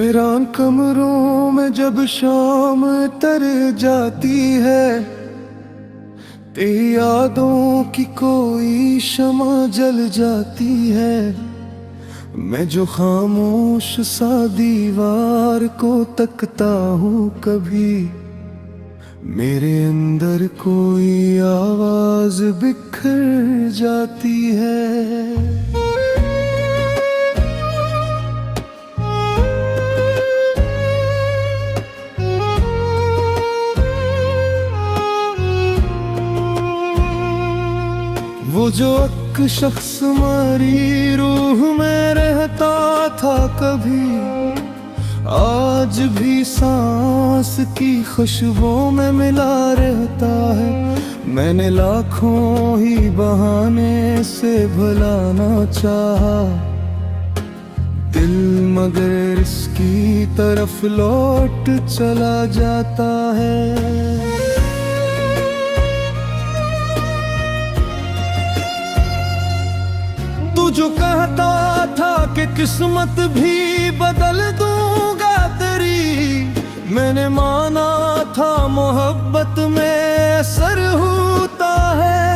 वीरान कमरों में जब शाम तर जाती है, तेरी यादों की कोई शमा जल जाती है। मैं जो खामोश सा दीवार को तकता हूँ, कभी मेरे अंदर कोई आवाज बिखर जाती है। वो जो एक शख्स हमारी रूह में रहता था कभी, आज भी सांस की खुशबू में मिला रहता है। मैंने लाखों ही बहाने से भुलाना चाहा दिल, मगर इसकी तरफ लौट चला जाता है। तू जो कहता था कि किस्मत भी बदल दूंगा तेरी, मैंने माना था मोहब्बत में असर होता है।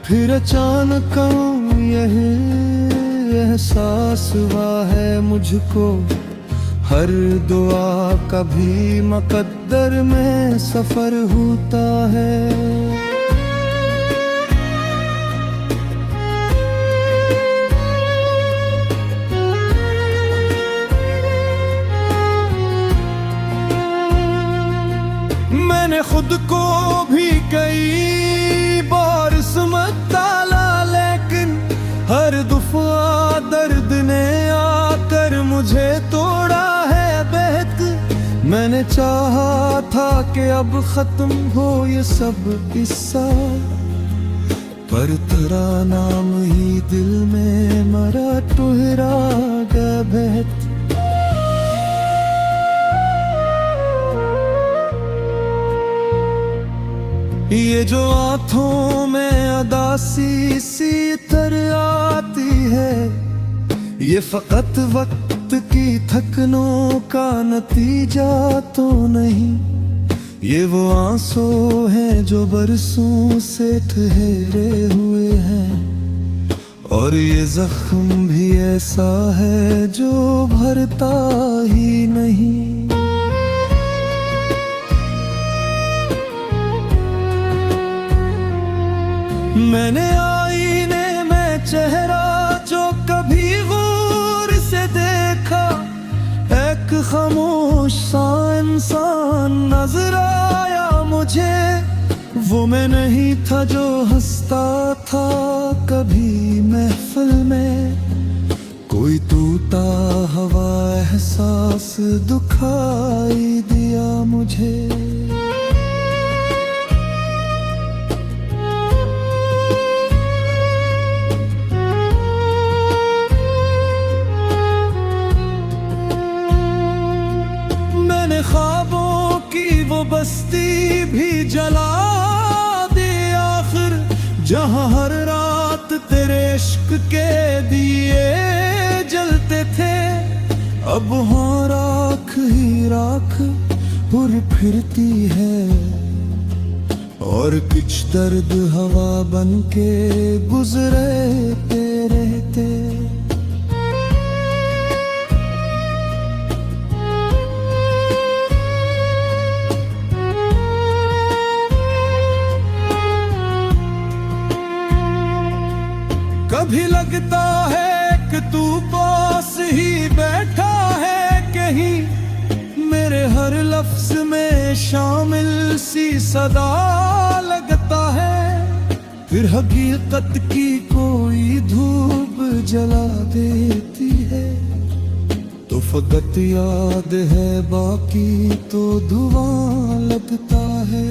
फिर अचानक यही एहसास हुआ है मुझको, हर दुआ का भी मुकद्दर में सफर होता है। मैंने खुद को भी कई बार समझ डाला, लेकिन हर दफा दर्द ने आकर मुझे तोड़ा है बेहद। मैंने चाहा था कि अब खत्म हो ये सब किस्सा, पर तेरा नाम ही दिल में मरा ठहरा गया बेहद। ये जो आँखों में अदासी सी तर आती है, ये फकत वक्त की थकनों का नतीजा तो नहीं। ये वो आंसू हैं जो बरसों से ठहरे हुए हैं, और ये जख्म भी ऐसा है जो भरता ही नहीं। मैंने आईने में चेहरा जो कभी गौर से देखा, एक खामोश सा इंसान नजर आया मुझे। वो मैं नहीं था जो हंसता था कभी महफिल में, कोई तूता हवा एहसास दुखाई दिया मुझे। ख्वाबों की वो बस्ती भी जला दी आखिर, जहां हर रात तेरे इश्क के दिए जलते थे। अब हाँ राख ही राख उड़ फिरती है, और कुछ दर्द हवा बन के गुजरते रहते। कभी लगता है कि तू पास ही बैठा है कहीं, मेरे हर लफ्ज में शामिल सी सदा लगता है। फिर हकीकत की कोई धूप जला देती है, तो फकत याद है बाकी तो धुआं लगता है।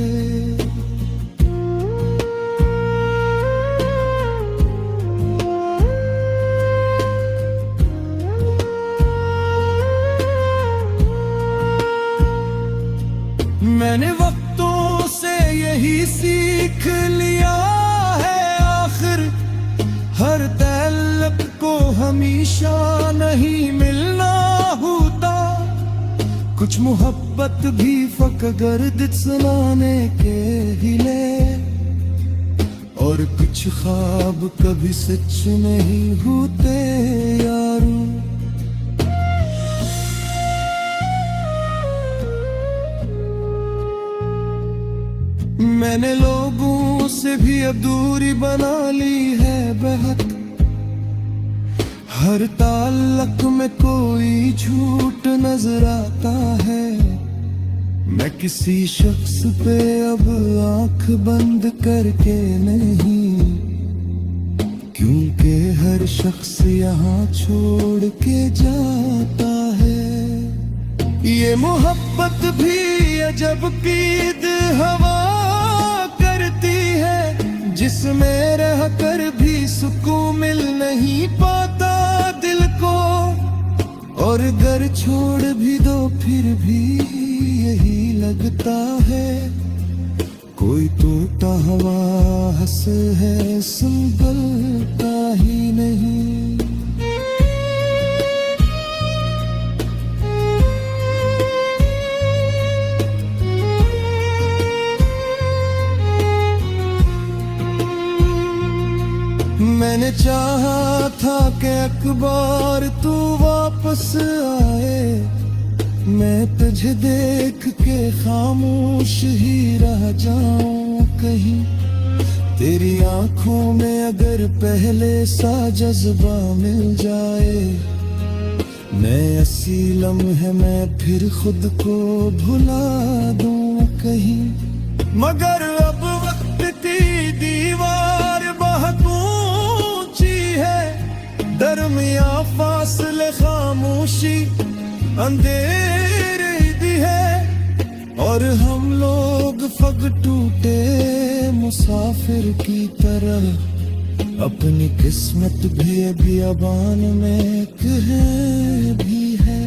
मैंने वक्तों से यही सीख लिया है आखिर, हर तअल्लुक़ को हमेशा नहीं मिलना होता। कुछ मोहब्बत भी फकगर दिसलाने के हिले, और कुछ ख्वाब कभी सच नहीं होते यारो। मैंने लोगों से भी अब दूरी बना ली है बेहद, हर ताल्लुक में कोई झूठ नजर आता है। मैं किसी शख्स पे अब आंख बंद करके नहीं, क्योंकि हर शख्स यहाँ छोड़ के जाता है। ये मोहब्बत भी अजब कीद हवा करती है, जिसमें रह कर भी सुकून मिल नहीं पाता दिल को। और घर छोड़ भी दो फिर भी यही लगता है, कोई टूटा हुआ हंस है संभलता ही नहीं। मैंने चाहा था कि अखबार तू वापस आए, मैं तुझे देख के खामोश ही रह जाऊं कहीं। तेरी आंखों में अगर पहले सा जज्बा मिल जाए, नए असी लम्हे मैं फिर खुद को भुला दूं कहीं। मगर अब वक्त की दीवार बहुत ऊंची है, दरमिया फासले खामोशी अंधेरे दी है। और हम लोग फग टूटे मुसाफिर की तरह, अपनी किस्मत भी बियाबान में कहीं भी है।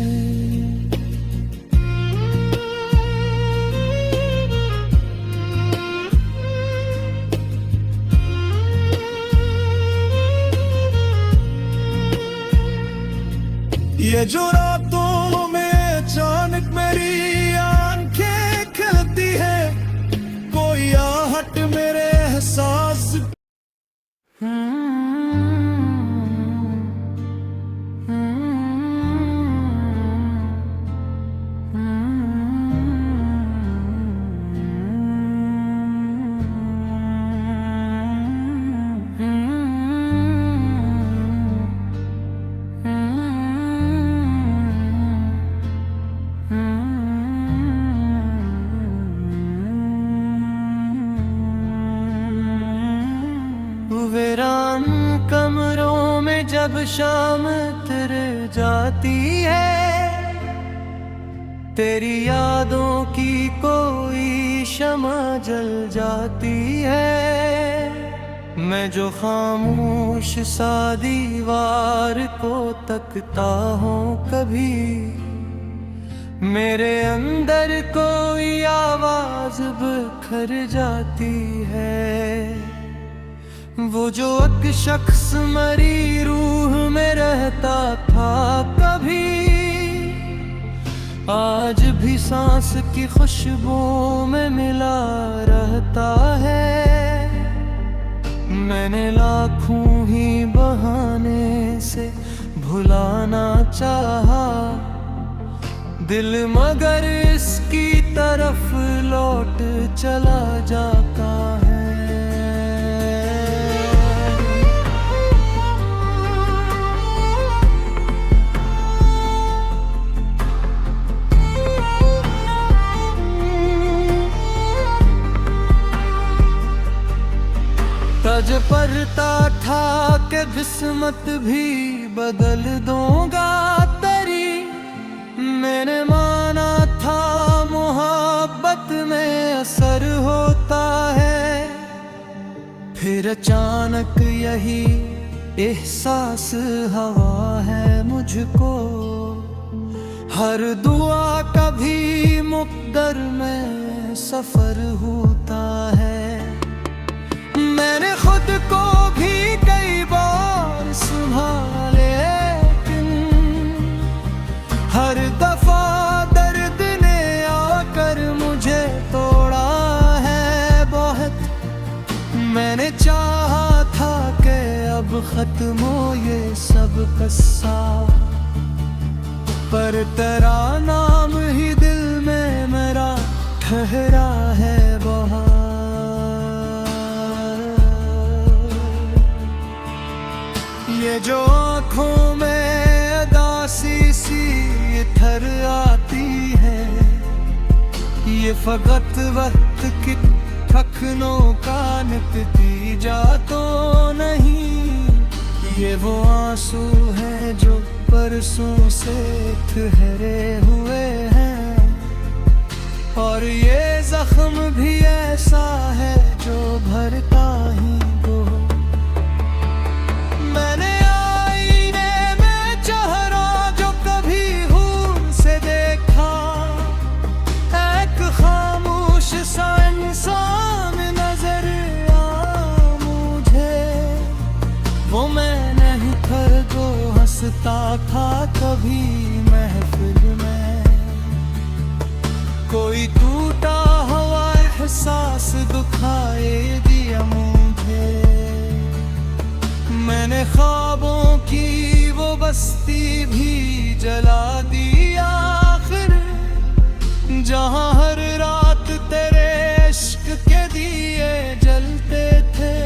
ये जो रातों में अचानक मेरी आंखें खलती है, कोई आहट मेरे एहसास वीरान कमरों में जब शाम तर जाती है, तेरी यादों की कोई शमा जल जाती है। मैं जो खामोश सा दीवार को तकता हूँ कभी, मेरे अंदर कोई आवाज बिखर जाती है। वो जो एक शख्स मरी रूह में रहता था कभी, आज भी सांस की खुशबू में मिला रहता है। मैंने लाखों ही बहाने से भुलाना चाहा दिल, मगर इसकी तरफ लौट चला जाता है। तज परता था कि किस्मत भी बदल दूंगा तेरी, मैंने माना था मोहब्बत में असर होता है। फिर अचानक यही एहसास हवा है मुझको, हर दुआ कभी मुक़द्दर में सफर होता है। मैंने खुद को भी कई बार संभाले, लेकिन हर दफा दर्द खत्म हो ये सब कस्सा, पर तेरा नाम ही दिल में मेरा ठहरा है बहार। ये जो आँखों में उदासी सी इधर आती है, ये फकत वक्त की थकनों का नतीजा तो नहीं। ये वो आंसू हैं जो परसों से ठहरे हुए हैं, और ये जख्म भी ऐसा है जो भरता ही वो। मैंने आईने में चेहरा जो कभी खून से देखा, एक खामोश सा इंसान नजर आ मुझे। वो मैं नहीं था जो हंसता था कभी महफिल में, कोई टूटा हुआ एहसास दुखाए दिया मुझे। मैंने ख्वाबों की वो बस्ती भी जला दी आखिर, जहां हर रात तेरे इश्क के दिए जलते थे।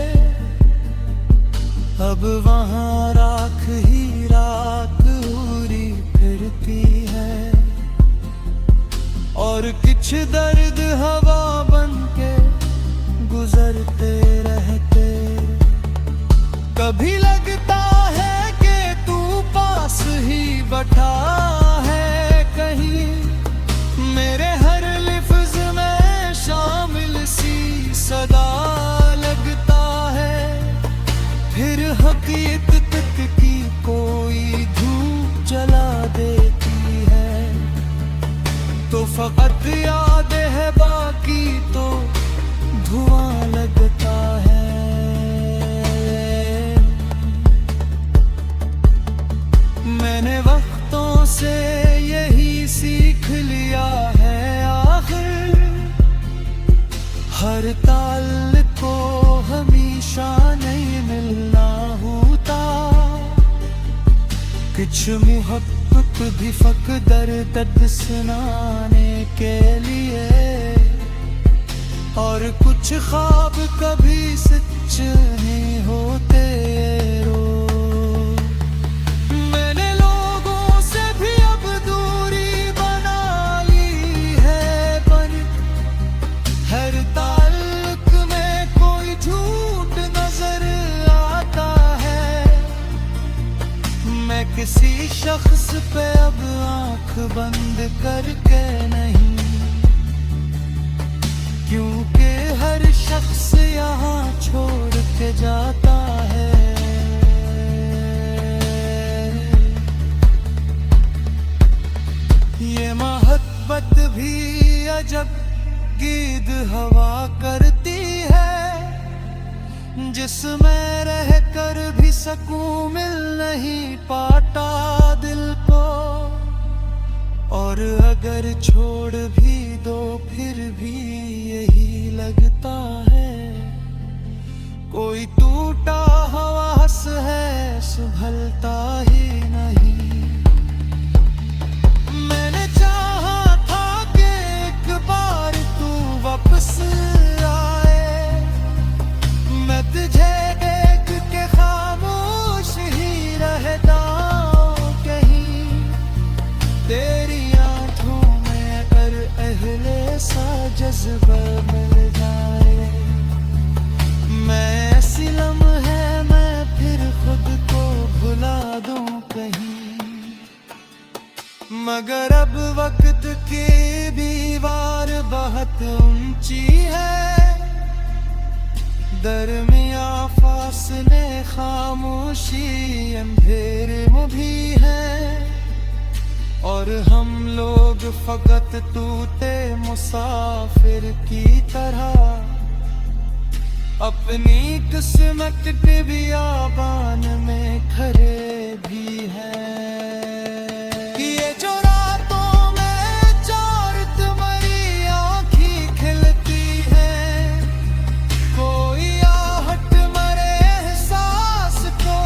अब वहां राख ही रात उड़ी फिरती है, और कुछ दर्द हवा बन के गुजरते रहते। कभी लगता है कि तू पास ही बैठा है कहीं, मेरे हर लिफ्ज में शामिल सी सदा लगता है। फिर हकीकत की कोई धूप जला देती है, तो फकत याद है बाकी तो धुआं लगता है। मैंने वक्तों से यही सीख लिया है आखिर, हर ताल को हमेशा नहीं मिलना होता। कुछ मोहब्बत भी फक दर्द सुनाने के लिए, और कुछ ख्वाब कभी सच नहीं होते रो। मैंने लोगों से भी अब दूरी बना ली है, पर हर ताल्लुक में कोई झूठ नजर आता है। मैं किसी शख्स पे अब आंख बंद करके नहीं, क्योंकि हर शख्स यहाँ छोड़ के जाता है। ये मोहब्बत भी अजब गीत हवा करती है, जिसमें रहकर भी सकून मिल नहीं पाता दिल को। और अगर छोड़ भी दो फिर भी यही लगता है, कोई टूटा हुआ हंस है संभलता ही नहीं। मैंने चाहा था कि एक बार तू वापस आए, मैं तुझे देख के खामोश ही रहता कहीं। तेरी आंखों में अगर अहले सा जज्बा मिल जाए, मैं ऐसी लम्हे मैं फिर खुद को भुला दूं कहीं। मगर अब वक्त की दीवार बहुत ऊंची है, दरमिया फासले खामोशी अंधेरे में भी है। और हम लोग फकत टूटे मुसाफिर की तरह अपनी किस्मत के बियाबान में खड़े भी हैं। ये जो रातों में चार तुम्हारी आँखें खिलती हैं, कोई आहट मरे एहसास को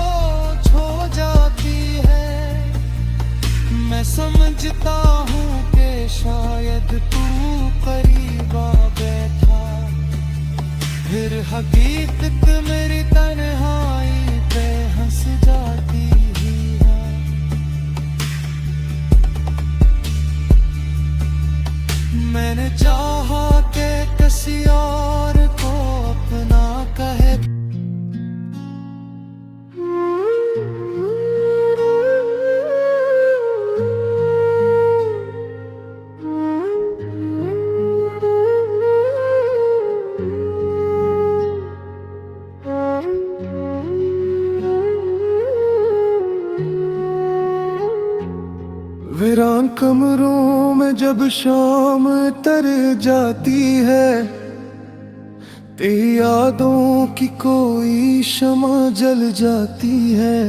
वीरान कमरों में जब शाम तर जाती है, तेरी यादों की कोई शमा जल जाती है।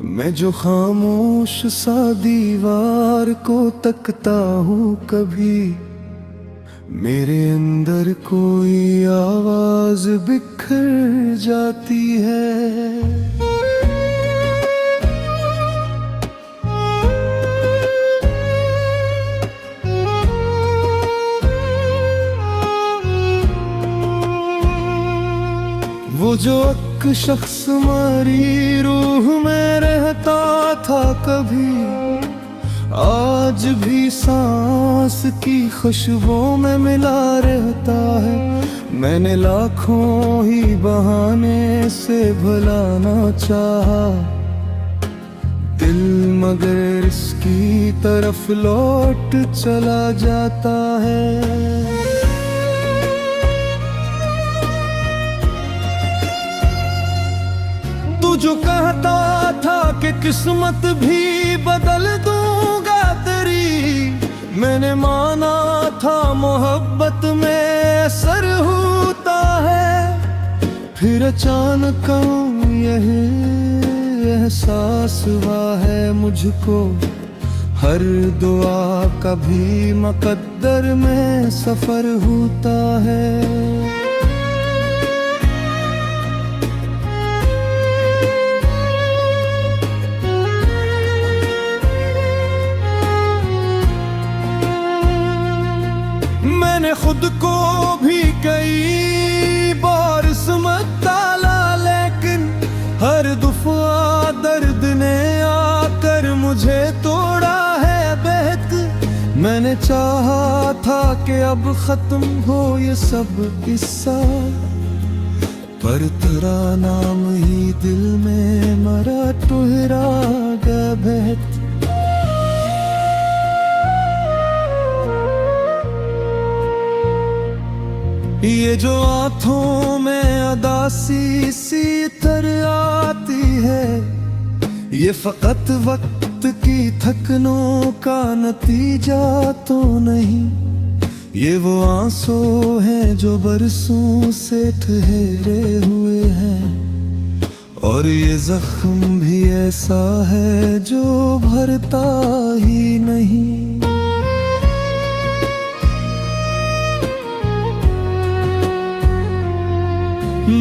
मैं जो खामोश सा दीवार को तकता हूँ, कभी मेरे अंदर कोई आवाज बिखर जाती है। वो जो एक शख्स हमारी रूह में रहता था कभी, आज भी सांस की खुशबू में मिला रहता है। मैंने लाखों ही बहाने से भुलाना चाहा दिल, मगर इसकी तरफ लौट चला जाता है। तू जो कहता था कि किस्मत भी बदल दूंगा तेरी, मैंने माना था मोहब्बत में असर होता है। फिर अचानक यही एहसास हुआ है मुझको, हर दुआ का भी मुकद्दर में सफर होता है। मैंने खुद को भी कई बार समझ डाला, लेकिन हर दफा दर्द ने आकर मुझे तोड़ा है बेहद। मैंने चाहा था कि अब खत्म हो ये सब किस्सा, पर तेरा नाम ही दिल में मरा ठहरा गया बेहद। ये जो आँखों में अदासी सी तर आती है, ये फकत वक्त की थकनों का नतीजा तो नहीं। ये वो आंसू हैं जो बरसों से ठहरे हुए हैं, और ये जख्म भी ऐसा है जो भरता ही नहीं।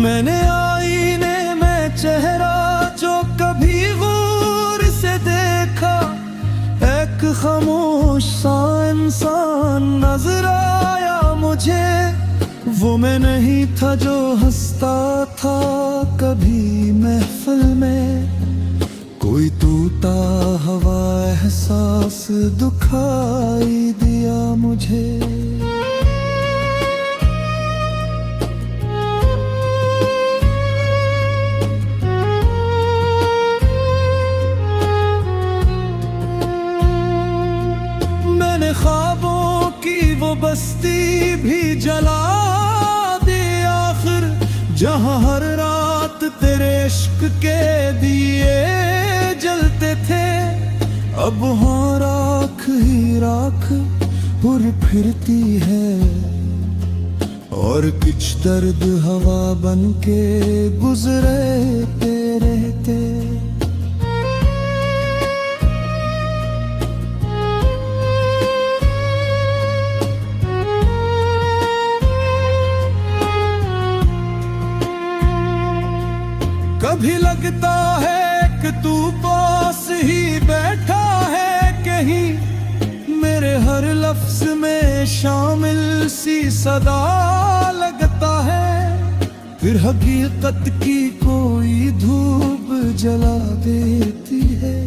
मैंने आईने में चेहरा जो कभी गौर से देखा, एक खामोश सा इंसान नजर आया मुझे। वो मैं नहीं था जो हंसता था कभी महफिल में, कोई टूटा हवा एहसास दुखाई दिया मुझे। ख्वाबों की वो बस्ती भी जला दी आखिर, जहां हर रात तेरे इश्क के दिए जलते थे। अब हाँ राख ही राख उड़ फिरती है, और कुछ दर्द हवा बन के गुजरते रहते। कभी लगता है कि तू पास ही बैठा है कहीं, मेरे हर लफ्ज में शामिल सी सदा लगता है। फिर हकीकत की कोई धूप जला देती है,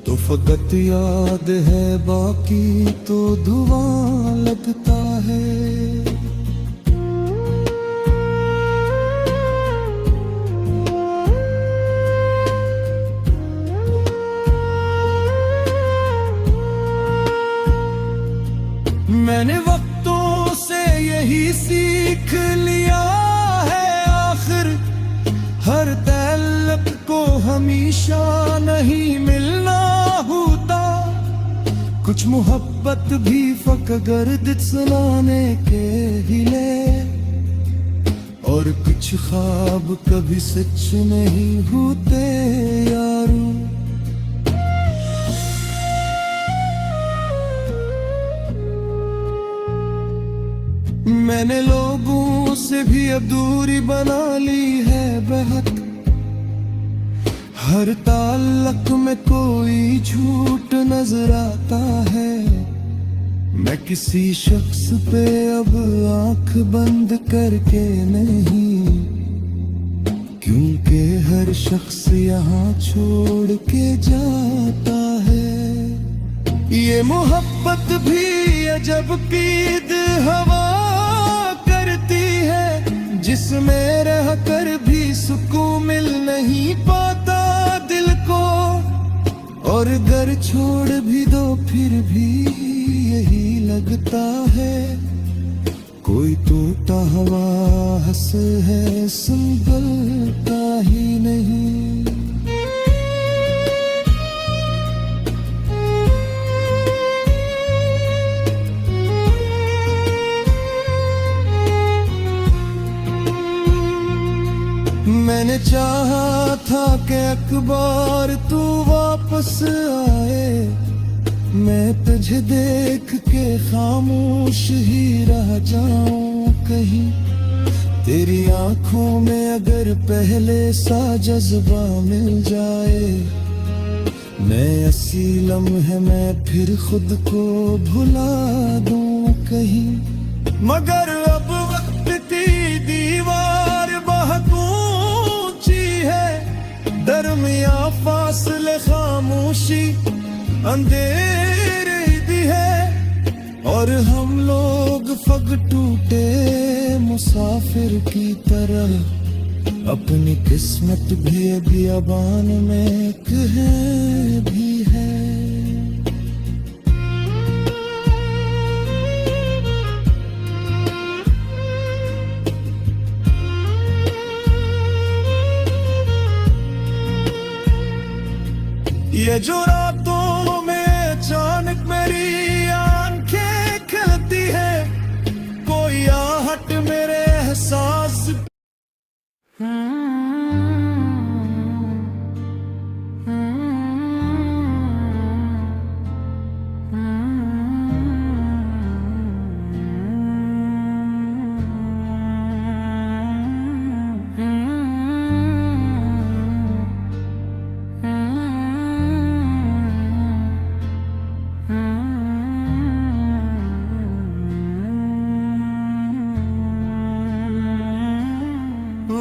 तो फकत याद है बाकी तो धुआं लगता है। मैंने वक्तों से यही सीख लिया है आखिर, हमेशा नहीं मिलना होता। कुछ मोहब्बत भी फकगर्द सुनाने के हिले, और कुछ ख्वाब कभी सच नहीं होते यारो। मैंने लोगों से भी अब दूरी बना ली है बेहद। हर ताल्लुक में कोई झूठ नजर आता है। मैं किसी शख्स पे अब आंख बंद करके नहीं, क्योंकि हर शख्स यहाँ छोड़ के जाता है। ये मोहब्बत भी अजब कीद हवा करती है, जिसमें रह कर भी सुकून मिल नहीं पाता दिल को। और घर छोड़ भी दो फिर भी यही लगता है, कोई टूटा हुआ हंस है संभलता ही नहीं। मैंने चाहा था कि अखबार तू वापस आए, मैं तुझे देख के खामोश ही रह जाऊं कहीं। तेरी आंखों में अगर पहले सा जज्बा मिल जाए, मैं असी लम्हे में फिर खुद को भुला दूं कहीं। मगर अब वक्त की दीवार बहुत ऊंची है, दरमिया फासले खामोशी अंधेरे भी है। और हम लोग फग टूटे मुसाफिर की तरह, अपनी किस्मत भी बियाबान में कहीं भी है। ये जो रातों में अचानक मेरी आंखें खलती है, कोई आहट मेरे एहसास।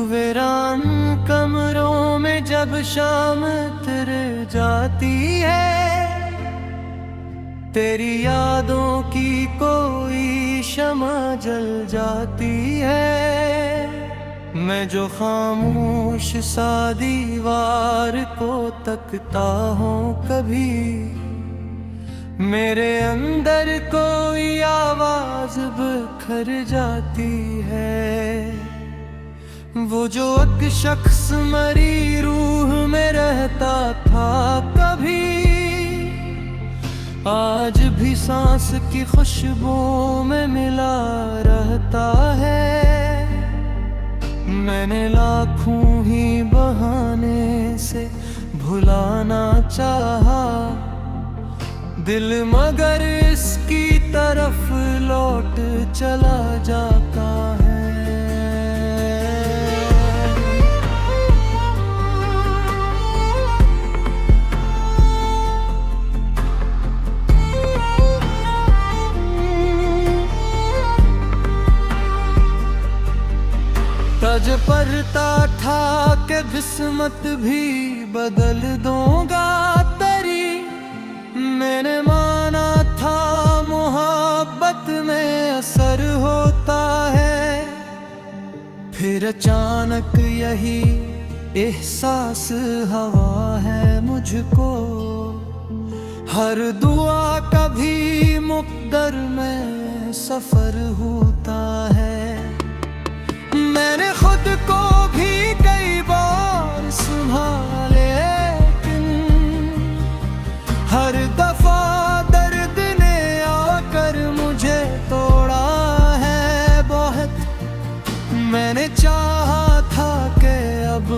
वीरान कमरों में जब शाम तेरे जाती है, तेरी यादों की कोई शमा जल जाती है। मैं जो खामोश सा दीवार को तकता हूँ कभी, मेरे अंदर कोई आवाज बिखर जाती है। वो जो एक शख्स मरी रूह में रहता था कभी, आज भी सांस की खुशबू में मिला रहता है। मैंने लाखों ही बहाने से भुलाना चाहा दिल, मगर इसकी तरफ लौट चला जाता है। तज परता था कि किस्मत भी बदल दूंगा तेरी, मैंने माना था मोहब्बत में असर होता है। फिर अचानक यही एहसास हवा है मुझको, हर दुआ कभी मुक़द्दर में सफर होता है। मैंने खुद को भी कई बार संभाले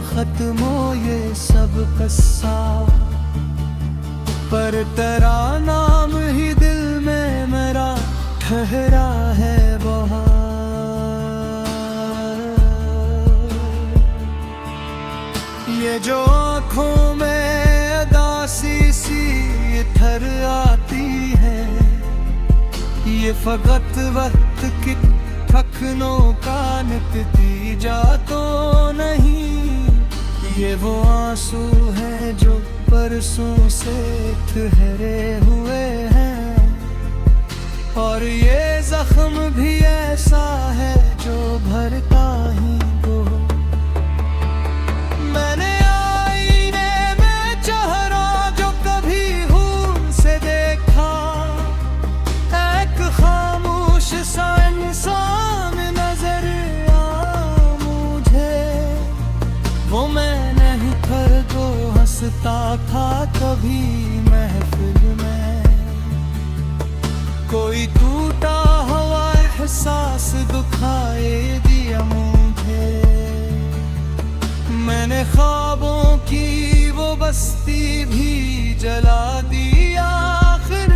खत्म हो ये सब कस्सा, पर तेरा नाम ही दिल में मेरा ठहरा है बहार। ये जो आँखों में उदासी सी ठहर आती है, ये फकत वक्त की थकनों का नतीजा तो नहीं। ये वो आंसू हैं जो परसों से ठहरे हुए हैं, और ये जख्म भी ऐसा है जो भरता ही वो। मैंने आईने में चेहरा जो कभी हूर से देखा, एक खामोश सा इंसान नजर आ मुझे। वो मैं नहीं कर जो हंसता था कभी महफिल में, कोई टूटा हुआ एहसास दुखाए दिया मुझे। मैंने ख्वाबों की वो बस्ती भी जला दी आखिर,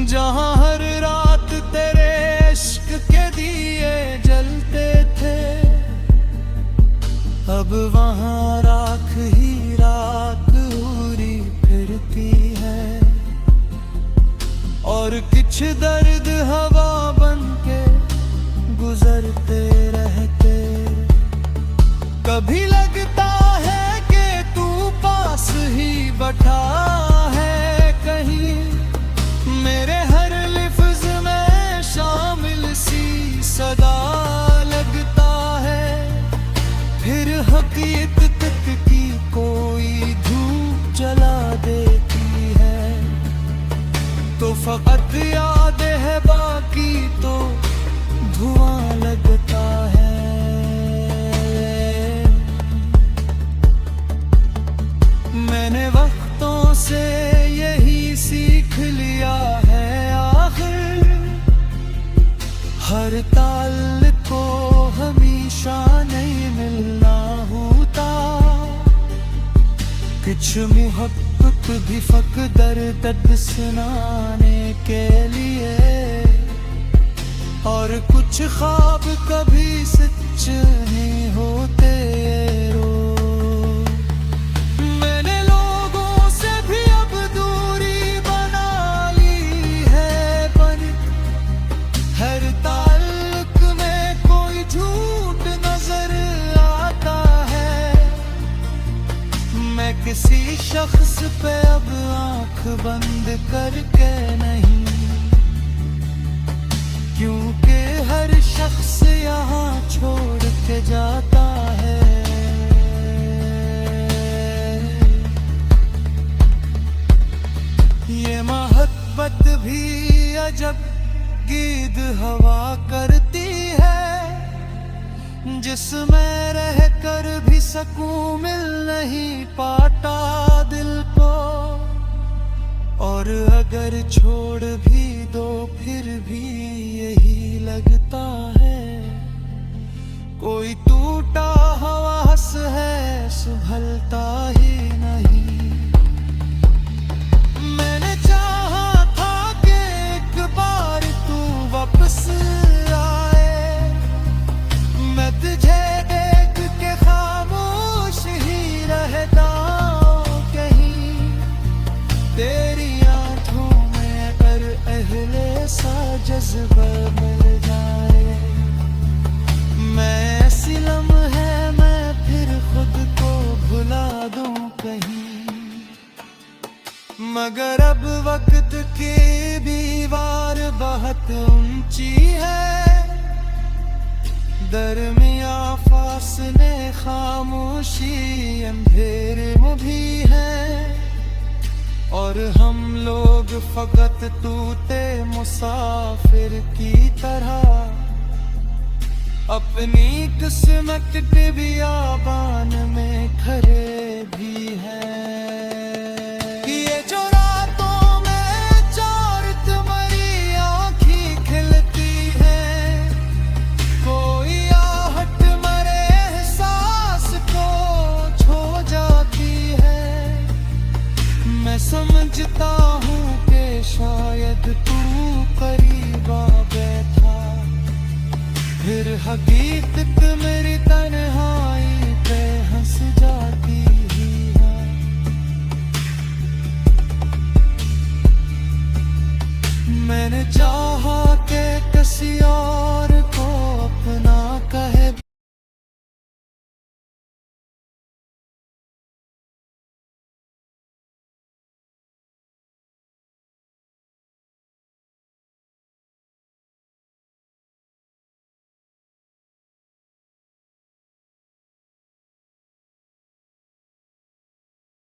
जहां हर रात तेरे इश्क के दिए जलते थे। अब वहां राख ही राख उड़ी फिरती है, और कुछ दर्द हवा बन के गुजरते रहते। कभी लगता है कि तू पास ही बैठा है कहीं, मेरे हर लफ्ज में शामिल सी सदा लगता है। फिर हकीकत की कोई धूप जला देती है, तो फकत याद है बाकी तो धुआं लगता है। मैंने वक्तों से यही सीख लिया है आखिर, हर ताल को हमेशा नहीं मिलना होता। कुछ मोहब्बत भी फकदर दर्द सुनाने के लिए, और कुछ ख्वाब कभी सच नहीं होते रो। मैंने लोगों से भी अब दूरी बना ली है, पर हर ताल्लुक में कोई झूठ नजर आता है। मैं किसी शख्स पे अब आंख बंद करके नहीं, क्योंकि हर शख्स यहाँ छोड़ के जाता है। ये मोहब्बत भी अजब गीत हवा करती है, जिसमें रहकर भी सकून मिल नहीं पाता दिल को। और अगर छोड़ भी दो फिर भी यही लगता है, कोई टूटा हवास है संभलता ही नहीं। मैंने चाहा था कि एक बार तू वापस आए, मैं तुझे देख के खामोश ही रहता कहीं। तेरी आंखों में अगर अहले सा जज्बा मिल जाए, मैं ऐसी लम्हे मैं फिर खुद को भुला दूं कहीं। मगर अब वक्त की दीवार बहुत ऊंची है, दरमिया फासले खामोशी अंधेरे में भी है। और हम लोग फकत टूटे मुसाफिर की तरह अपनी किस्मत पे भी आबा